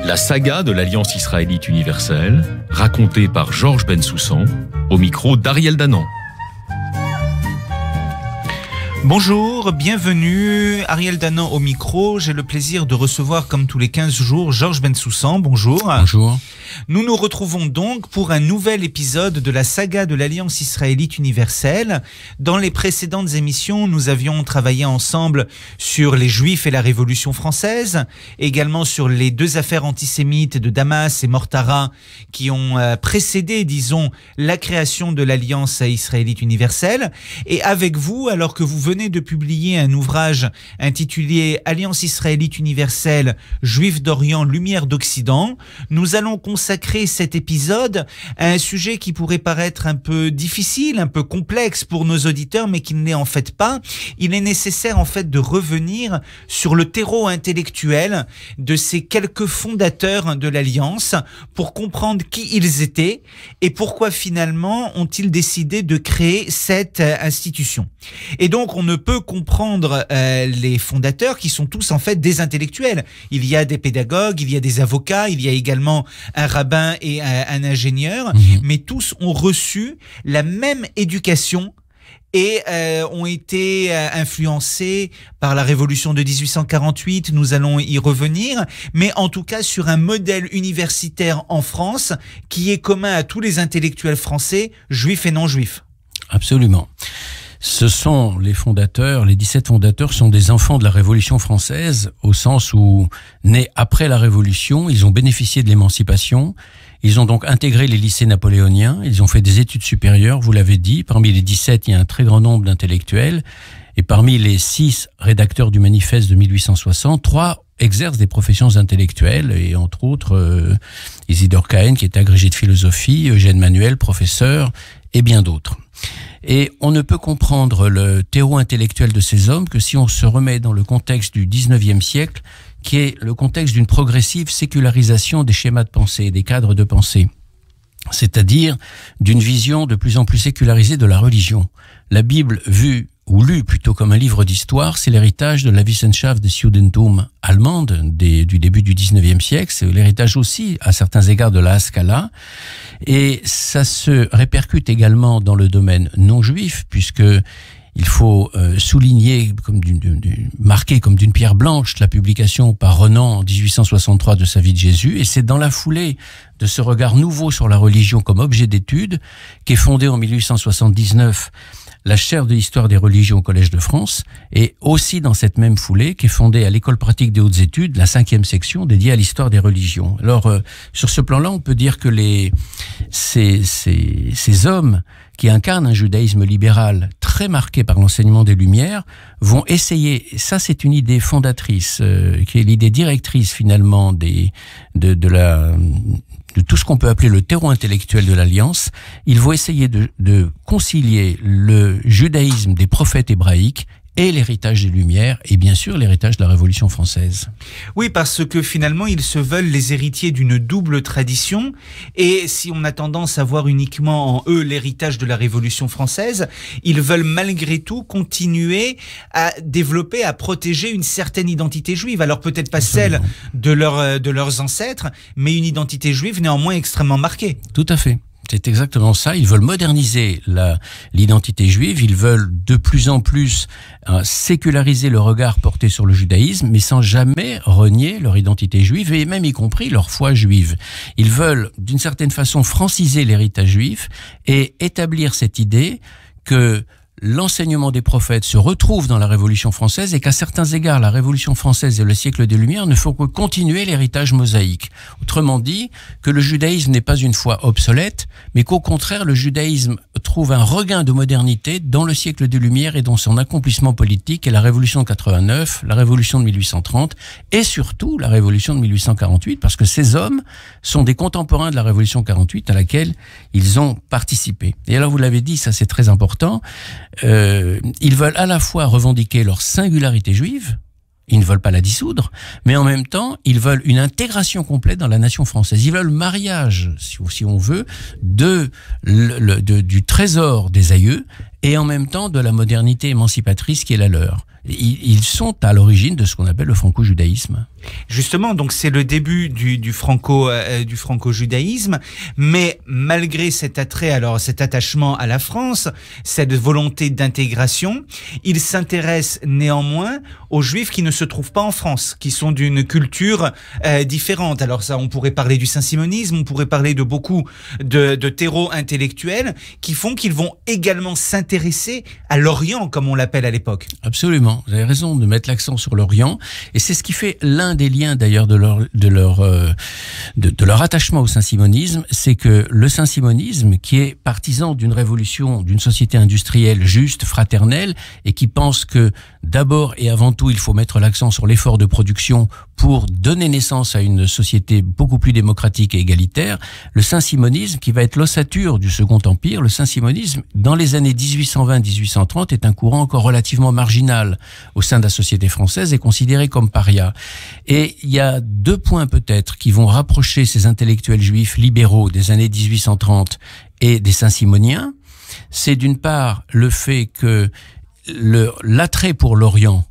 La saga de l'Alliance israélite universelle, racontée par Georges Bensoussan, au micro d'Ariel Danan. Bonjour, bienvenue, Ariel Danan au micro. J'ai le plaisir de recevoir, comme tous les 15 jours, Georges Bensoussan. Bonjour. Bonjour. Nous nous retrouvons donc pour un nouvel épisode de la saga de l'Alliance israélite universelle. Dans les précédentes émissions, nous avions travaillé ensemble sur les Juifs et la Révolution française, également sur les deux affaires antisémites de Damas et Mortara qui ont précédé, disons, la création de l'Alliance israélite universelle. Et avec vous, alors que vous venez de publier un ouvrage intitulé Alliance israélite universelle, Juifs d'Orient, Lumière d'Occident, nous allons consacrer cet épisode à un sujet qui pourrait paraître un peu difficile, un peu complexe pour nos auditeurs, mais qui ne l'est en fait pas. Il est nécessaire en fait de revenir sur le terreau intellectuel de ces quelques fondateurs de l'Alliance pour comprendre qui ils étaient et pourquoi finalement ont-ils décidé de créer cette institution. Et donc on ne peut comprendre les fondateurs qui sont tous en fait des intellectuels. Il y a des pédagogues, il y a des avocats, il y a également un rabbin et un ingénieur, mais tous ont reçu la même éducation et ont été influencés par la révolution de 1848, nous allons y revenir, mais en tout cas sur un modèle universitaire en France qui est commun à tous les intellectuels français, juifs et non-juifs. Absolument. Ce sont les fondateurs, les 17 fondateurs sont des enfants de la Révolution française, au sens où, nés après la Révolution, ils ont bénéficié de l'émancipation, ils ont donc intégré les lycées napoléoniens, ils ont fait des études supérieures, vous l'avez dit, parmi les 17, il y a un très grand nombre d'intellectuels, et parmi les 6 rédacteurs du manifeste de 1860, 3 exercent des professions intellectuelles, et entre autres, Isidore Cahen, qui est agrégé de philosophie, Eugène Manuel, professeur, et bien d'autres. Et on ne peut comprendre le terreau intellectuel de ces hommes que si on se remet dans le contexte du 19e siècle, qui est le contexte d'une progressive sécularisation des schémas de pensée, des cadres de pensée, c'est-à-dire d'une vision de plus en plus sécularisée de la religion. La Bible vue ou lue plutôt comme un livre d'histoire, c'est l'héritage de la Wissenschaft des Judentum allemande du début du 19e siècle, c'est l'héritage aussi à certains égards de la Haskalah, et ça se répercute également dans le domaine non juif, puisque il faut souligner, marquer comme d'une pierre blanche la publication par Renan en 1863 de sa vie de Jésus, et c'est dans la foulée de ce regard nouveau sur la religion comme objet d'étude qu'est fondée en 1879 la chaire de l'histoire des religions au Collège de France, et aussi dans cette même foulée qu'est fondée à l'École pratique des hautes études la 5e section dédiée à l'histoire des religions. Alors, sur ce plan-là, on peut dire que ces hommes qui incarnent un judaïsme libéral très marqué par l'enseignement des Lumières vont essayer, ça c'est une idée fondatrice, qui est l'idée directrice finalement de tout ce qu'on peut appeler le terreau intellectuel de l'Alliance. Ils vont essayer de concilier le judaïsme des prophètes hébraïques et l'héritage des Lumières, et bien sûr l'héritage de la Révolution française. Oui, parce que finalement, ils se veulent les héritiers d'une double tradition, et si on a tendance à voir uniquement en eux l'héritage de la Révolution française, ils veulent malgré tout continuer à développer, à protéger une certaine identité juive. Alors peut-être pas celle de leurs ancêtres, mais une identité juive néanmoins extrêmement marquée. Tout à fait. C'est exactement ça. Ils veulent moderniser l'identité juive. Ils veulent de plus en plus séculariser le regard porté sur le judaïsme, mais sans jamais renier leur identité juive et même y compris leur foi juive. Ils veulent d'une certaine façon franciser l'héritage juif et établir cette idée que l'enseignement des prophètes se retrouve dans la Révolution française et qu'à certains égards, la Révolution française et le siècle des Lumières ne font que continuer l'héritage mosaïque. Autrement dit, que le judaïsme n'est pas une foi obsolète, mais qu'au contraire, le judaïsme trouve un regain de modernité dans le siècle des Lumières et dans son accomplissement politique et la Révolution de 89, la Révolution de 1830 et surtout la Révolution de 1848, parce que ces hommes sont des contemporains de la Révolution 48 à laquelle ils ont participé. Et alors, vous l'avez dit, ça c'est très important, ils veulent à la fois revendiquer leur singularité juive, ils ne veulent pas la dissoudre, mais en même temps, ils veulent une intégration complète dans la nation française. Ils veulent le mariage, si on veut, du trésor des aïeux et en même temps de la modernité émancipatrice qui est la leur. Ils sont à l'origine de ce qu'on appelle le franco-judaïsme. Justement, donc c'est le début du franco-judaïsme, mais malgré cet attrait, alors cet attachement à la France, cette volonté d'intégration, il s'intéresse néanmoins aux Juifs qui ne se trouvent pas en France, qui sont d'une culture différente. Alors ça, on pourrait parler du saint-simonisme, on pourrait parler de beaucoup de terreaux intellectuels qui font qu'ils vont également s'intéresser à l'Orient, comme on l'appelle à l'époque. Absolument, vous avez raison de mettre l'accent sur l'Orient, et c'est ce qui fait l'un des liens d'ailleurs de leur attachement au saint-simonisme, c'est que le saint-simonisme, qui est partisan d'une révolution, d'une société industrielle juste, fraternelle, et qui pense que d'abord et avant tout, il faut mettre l'accent sur l'effort de production pour donner naissance à une société beaucoup plus démocratique et égalitaire, le saint-simonisme, qui va être l'ossature du Second Empire, le saint-simonisme, dans les années 1820-1830, est un courant encore relativement marginal au sein de la société française et considéré comme paria. Et il y a deux points peut-être qui vont rapprocher ces intellectuels juifs libéraux des années 1830 et des saint-simoniens. C'est d'une part le fait que l'attrait pour l'Orient,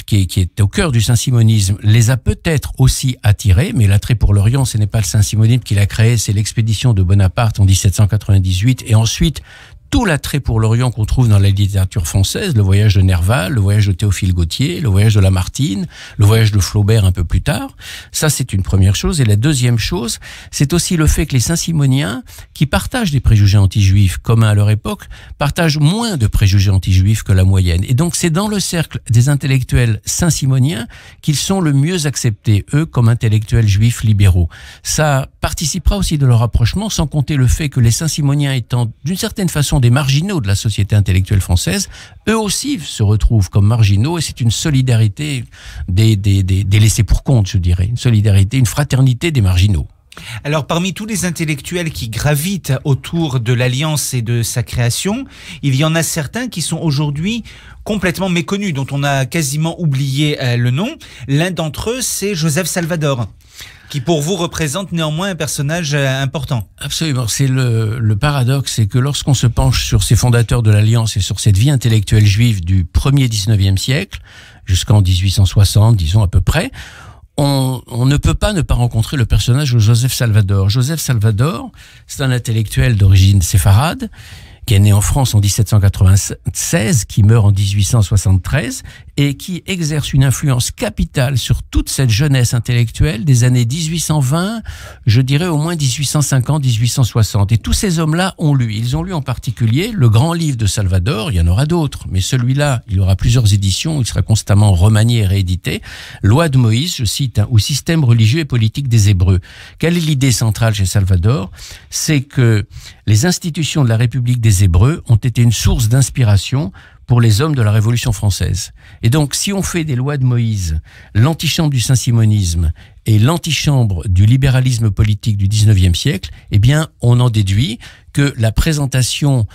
qui est au cœur du saint-simonisme, les a peut-être aussi attirés, mais l'attrait pour l'Orient, ce n'est pas le saint-simonisme qui l'a créé, c'est l'expédition de Bonaparte en 1798, et ensuite tout l'attrait pour l'Orient qu'on trouve dans la littérature française, le voyage de Nerval, le voyage de Théophile Gautier, le voyage de Lamartine, le voyage de Flaubert un peu plus tard. Ça, c'est une première chose. Et la deuxième chose, c'est aussi le fait que les saint-simoniens, qui partagent des préjugés anti-juifs communs à leur époque, partagent moins de préjugés anti-juifs que la moyenne. Et donc, c'est dans le cercle des intellectuels saint-simoniens qu'ils sont le mieux acceptés, eux, comme intellectuels juifs libéraux. Ça participera aussi de leur rapprochement, sans compter le fait que les saint-simoniens étant, d'une certaine façon, des marginaux de la société intellectuelle française, eux aussi se retrouvent comme marginaux, et c'est une solidarité des laissés pour compte, je dirais, une solidarité, une fraternité des marginaux. Alors, parmi tous les intellectuels qui gravitent autour de l'Alliance et de sa création, il y en a certains qui sont aujourd'hui complètement méconnus, dont on a quasiment oublié le nom. L'un d'entre eux, c'est Joseph Salvador, qui pour vous représente néanmoins un personnage important. Absolument. C'est le paradoxe, c'est que lorsqu'on se penche sur ces fondateurs de l'Alliance et sur cette vie intellectuelle juive du premier 19e siècle, jusqu'en 1860, disons à peu près, on ne peut pas ne pas rencontrer le personnage de Joseph Salvador. Joseph Salvador, c'est un intellectuel d'origine séfarade, qui est né en France en 1796, qui meurt en 1873, et qui exerce une influence capitale sur toute cette jeunesse intellectuelle des années 1820, je dirais au moins 1850-1860. Et tous ces hommes-là ont lu. Ils ont lu en particulier le grand livre de Salvador, il y en aura d'autres, mais celui-là, il aura plusieurs éditions, il sera constamment remanié et réédité. Loi de Moïse, je cite, ou système religieux et politique des Hébreux. Quelle est l'idée centrale chez Salvador? C'est que les institutions de la République des Hébreux ont été une source d'inspiration pour les hommes de la Révolution française. Et donc, si on fait des lois de Moïse, l'antichambre du saint-simonisme et l'antichambre du libéralisme politique du 19e siècle, eh bien, on en déduit que la présentation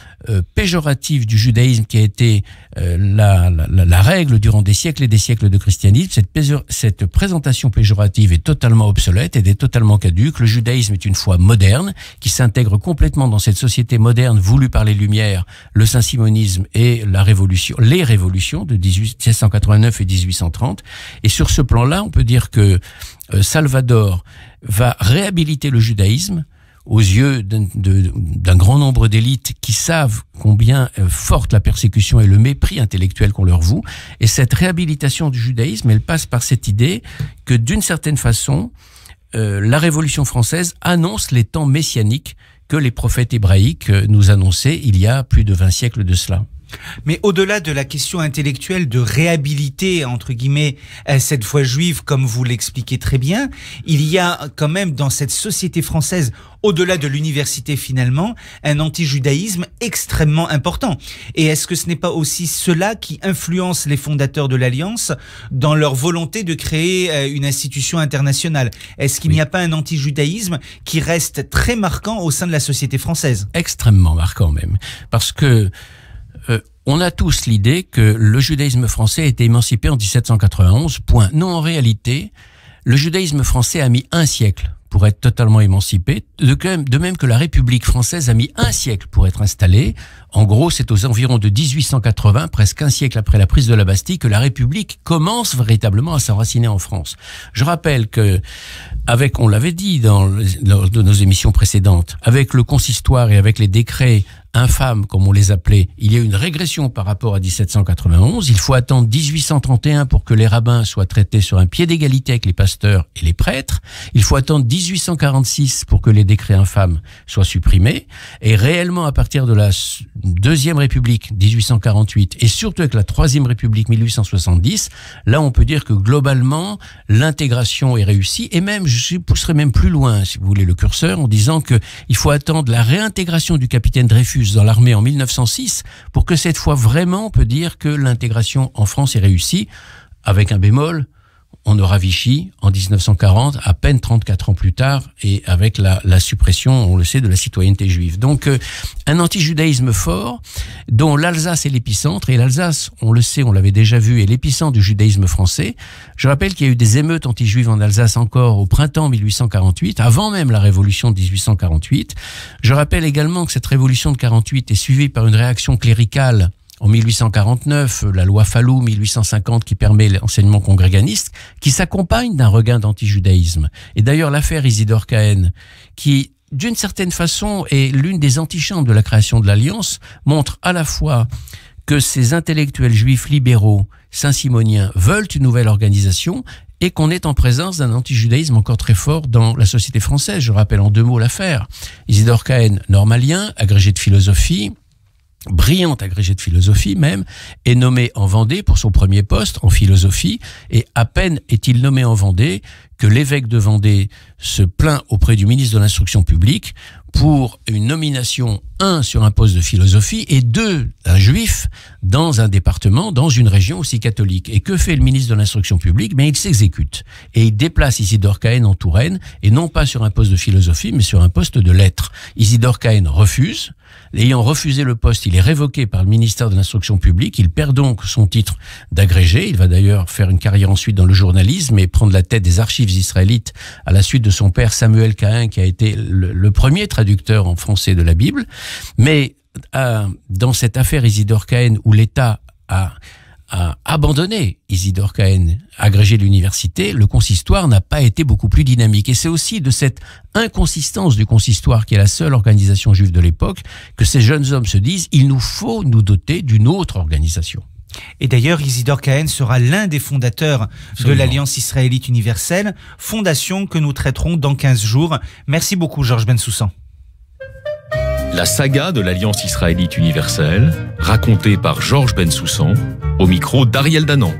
péjorative du judaïsme qui a été la règle durant des siècles et des siècles de christianisme, cette présentation péjorative est totalement obsolète, elle est totalement caduque. Le judaïsme est une foi moderne qui s'intègre complètement dans cette société moderne voulue par les Lumières, le saint-simonisme et les révolutions de 1789 et 1830. Et sur ce plan-là, on peut dire que Salvador va réhabiliter le judaïsme aux yeux d'un grand nombre d'élites qui savent combien forte la persécution et le mépris intellectuel qu'on leur voue. Et cette réhabilitation du judaïsme, elle passe par cette idée que d'une certaine façon, la Révolution française annonce les temps messianiques que les prophètes hébraïques nous annonçaient il y a plus de 20 siècles de cela. Mais au-delà de la question intellectuelle de réhabiliter, entre guillemets, cette foi juive, comme vous l'expliquez très bien, il y a quand même dans cette société française, au-delà de l'université finalement, un anti-judaïsme extrêmement important. Et est-ce que ce n'est pas aussi cela qui influence les fondateurs de l'Alliance dans leur volonté de créer une institution internationale? Est-ce qu'il n'y a pas un anti-judaïsme qui reste très marquant au sein de la société française? Extrêmement marquant même, parce que on a tous l'idée que le judaïsme français a été émancipé en 1791, point. Non, en réalité, le judaïsme français a mis un siècle pour être totalement émancipée, de même que la République française a mis 1 siècle pour être installée. En gros, c'est aux environs de 1880, presque 1 siècle après la prise de la Bastille, que la République commence véritablement à s'enraciner en France. Je rappelle que, on l'avait dit lors de nos émissions précédentes, avec le consistoire et avec les décrets infâmes, comme on les appelait, il y a une régression par rapport à 1791. Il faut attendre 1831 pour que les rabbins soient traités sur un pied d'égalité avec les pasteurs et les prêtres. Il faut attendre 1846 pour que les décrets infâmes soient supprimés. Et réellement, à partir de la Deuxième République, 1848, et surtout avec la Troisième République, 1870, là, on peut dire que globalement, l'intégration est réussie. Et même, je pousserai même plus loin, si vous voulez, le curseur, en disant que il faut attendre la réintégration du capitaine Dreyfus dans l'armée en 1906 pour que cette fois vraiment on peut dire que l'intégration en France est réussie, avec un bémol. On aura Vichy en 1940, à peine 34 ans plus tard, et avec la suppression, on le sait, de la citoyenneté juive. Donc, un anti-judaïsme fort, dont l'Alsace est l'épicentre, et l'Alsace, on le sait, on l'avait déjà vu, est l'épicentre du judaïsme français. Je rappelle qu'il y a eu des émeutes anti-juives en Alsace encore au printemps 1848, avant même la révolution de 1848. Je rappelle également que cette révolution de 48 est suivie par une réaction cléricale en 1849, la loi Fallou 1850 qui permet l'enseignement congréganiste, qui s'accompagne d'un regain d'antijudaïsme. Et d'ailleurs, l'affaire Isidore Cahen, qui d'une certaine façon est l'une des antichambres de la création de l'Alliance, montre à la fois que ces intellectuels juifs libéraux, saint-simoniens, veulent une nouvelle organisation et qu'on est en présence d'un antijudaïsme encore très fort dans la société française. Je rappelle en 2 mots l'affaire. Isidore Cahen, normalien, agrégé de philosophie, brillant agrégé de philosophie même, est nommé en Vendée pour son premier poste en philosophie, et à peine est-il nommé en Vendée que l'évêque de Vendée se plaint auprès du ministre de l'Instruction publique pour une nomination, 1, sur un poste de philosophie, et 2, un juif dans un département, dans une région aussi catholique. Et que fait le ministre de l'Instruction publique? Il s'exécute. Et il déplace Isidore Cahen en Touraine, et non pas sur un poste de philosophie, mais sur un poste de lettres. Isidore Cahen refuse. Ayant refusé le poste, il est révoqué par le ministère de l'Instruction publique. Il perd donc son titre d'agrégé. Il va d'ailleurs faire une carrière ensuite dans le journalisme et prendre la tête des archives israélites à la suite de son père Samuel Cahen, qui a été le premier traducteur en français de la Bible. Mais dans cette affaire Isidore Cahen, où l'État a abandonné Isidore Cahen, agrégé de l'université, le consistoire n'a pas été beaucoup plus dynamique. Et c'est aussi de cette inconsistance du consistoire, qui est la seule organisation juive de l'époque, que ces jeunes hommes se disent « il nous faut nous doter d'une autre organisation ». Et d'ailleurs, Isidore Cahen sera l'un des fondateurs de l'Alliance israélite universelle, fondation que nous traiterons dans 15 jours. Merci beaucoup, Georges Bensoussan. La saga de l'Alliance israélite universelle, racontée par Georges Bensoussan, au micro d'Ariel Danan.